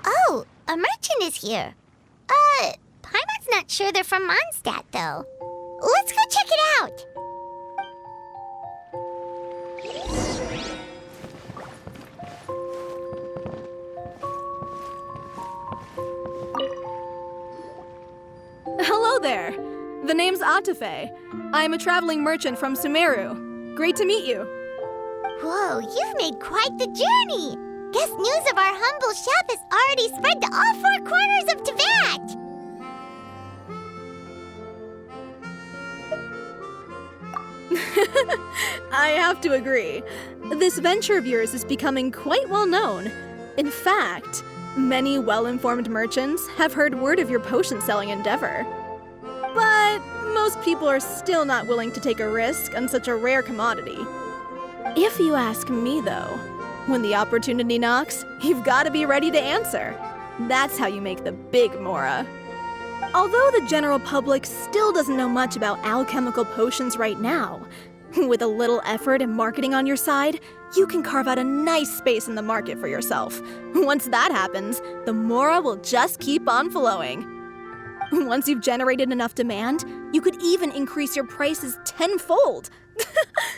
Oh, a merchant is here. Paimon's not sure they're from Mondstadt, though. Let's go check it out. Hello there. The name's Atafe. I'm a traveling merchant from Sumeru. Great to meet you. Whoa, you've made quite the journey. Guess news of our humble shop has already spread to all four corners of Teyvat. I have to agree. This venture of yours is becoming quite well known. In fact, many well-informed merchants have heard word of your potion-selling endeavor. But most people are still not willing to take a risk on such a rare commodity. If you ask me, though, when the opportunity knocks, you've got to be ready to answer. That's how you make the big Mora. Although the general public still doesn't know much about alchemical potions right now, with a little effort and marketing on your side, you can carve out a nice space in the market for yourself. Once that happens, the Mora will just keep on flowing. Once you've generated enough demand, you could even increase your prices tenfold.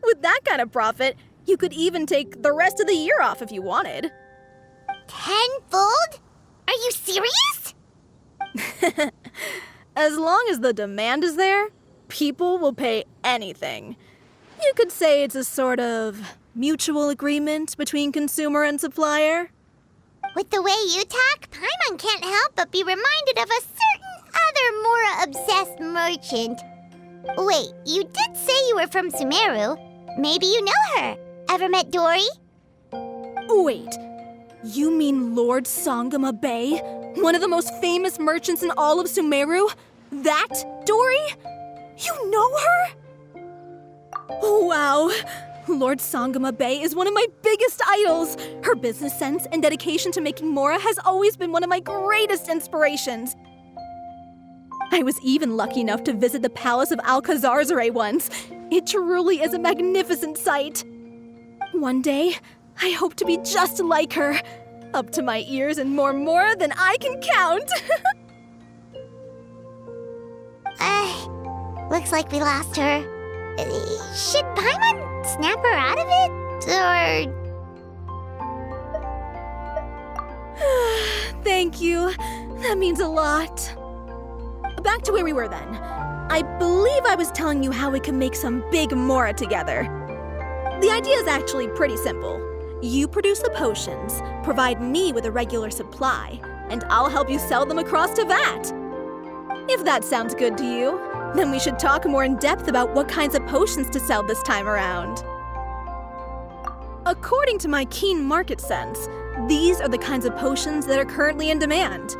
With that kind of profit, you could even take the rest of the year off if you wanted. Tenfold? Are you serious? As long as the demand is there, people will pay anything. You could say it's a sort of mutual agreement between consumer and supplier. With the way you talk, Paimon can't help but be reminded of a certain other Mora-obsessed merchant. Wait, you did say you were from Sumeru. Maybe you know her. Ever met Dory? Wait, you mean Lord Sangama Bay? One of the most famous merchants in all of Sumeru? That Dory? You know her? Wow. Lord Sangama Bay is one of my biggest idols. Her business sense and dedication to making Mora has always been one of my greatest inspirations. I was even lucky enough to visit the Palace of Alcazarzare once. It truly is a magnificent sight. One day, I hope to be just like her. Up to my ears in more Mora than I can count. Looks like we lost her. Should Paimon snap her out of it? Or... Thank you. That means a lot. Back to where we were then. I believe I was telling you how we can make some big Mora together. The idea is actually pretty simple. You produce the potions, provide me with a regular supply, and I'll help you sell them across Teyvat. If that sounds good to you, then we should talk more in depth about what kinds of potions to sell this time around. According to my keen market sense, these are the kinds of potions that are currently in demand.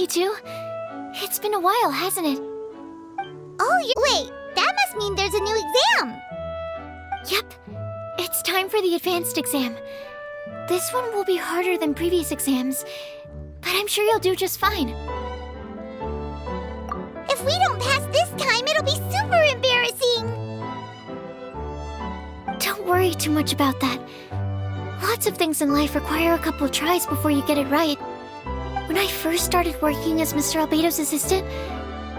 You two? It's been a while, hasn't it? Oh, wait, that must mean there's a new exam. Yep. It's time for the advanced exam. This one will be harder than previous exams, but I'm sure you'll do just fine. If we don't pass this time, it'll be super embarrassing. Don't worry too much about that. Lots of things in life require a couple of tries before you get it right. When I first started working as Mr. Albedo's assistant,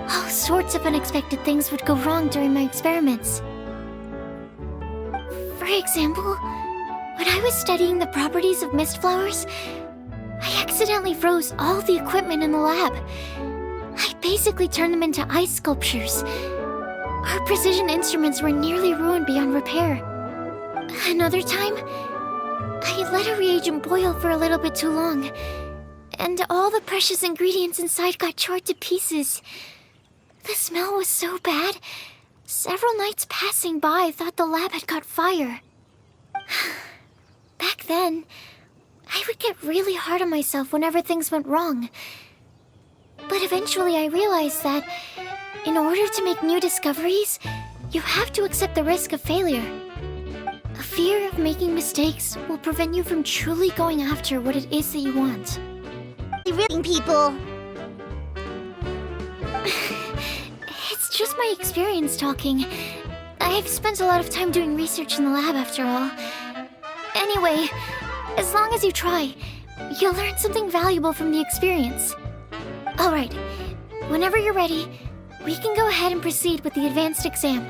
all sorts of unexpected things would go wrong during my experiments. For example, when I was studying the properties of mist flowers, I accidentally froze all the equipment in the lab. I basically turned them into ice sculptures. Our precision instruments were nearly ruined beyond repair. Another time, I let a reagent boil for a little bit too long, and all the precious ingredients inside got charred to pieces. The smell was so bad, several nights passing by thought the lab had caught fire. Back then, I would get really hard on myself whenever things went wrong. But eventually I realized that in order to make new discoveries, you have to accept the risk of failure. A fear of making mistakes will prevent you from truly going after what it is that you want. Really, people. It's just my experience talking. I've spent a lot of time doing research in the lab after all. Anyway, as long as you try, you'll learn something valuable from the experience. Alright, whenever you're ready, we can go ahead and proceed with the advanced exam.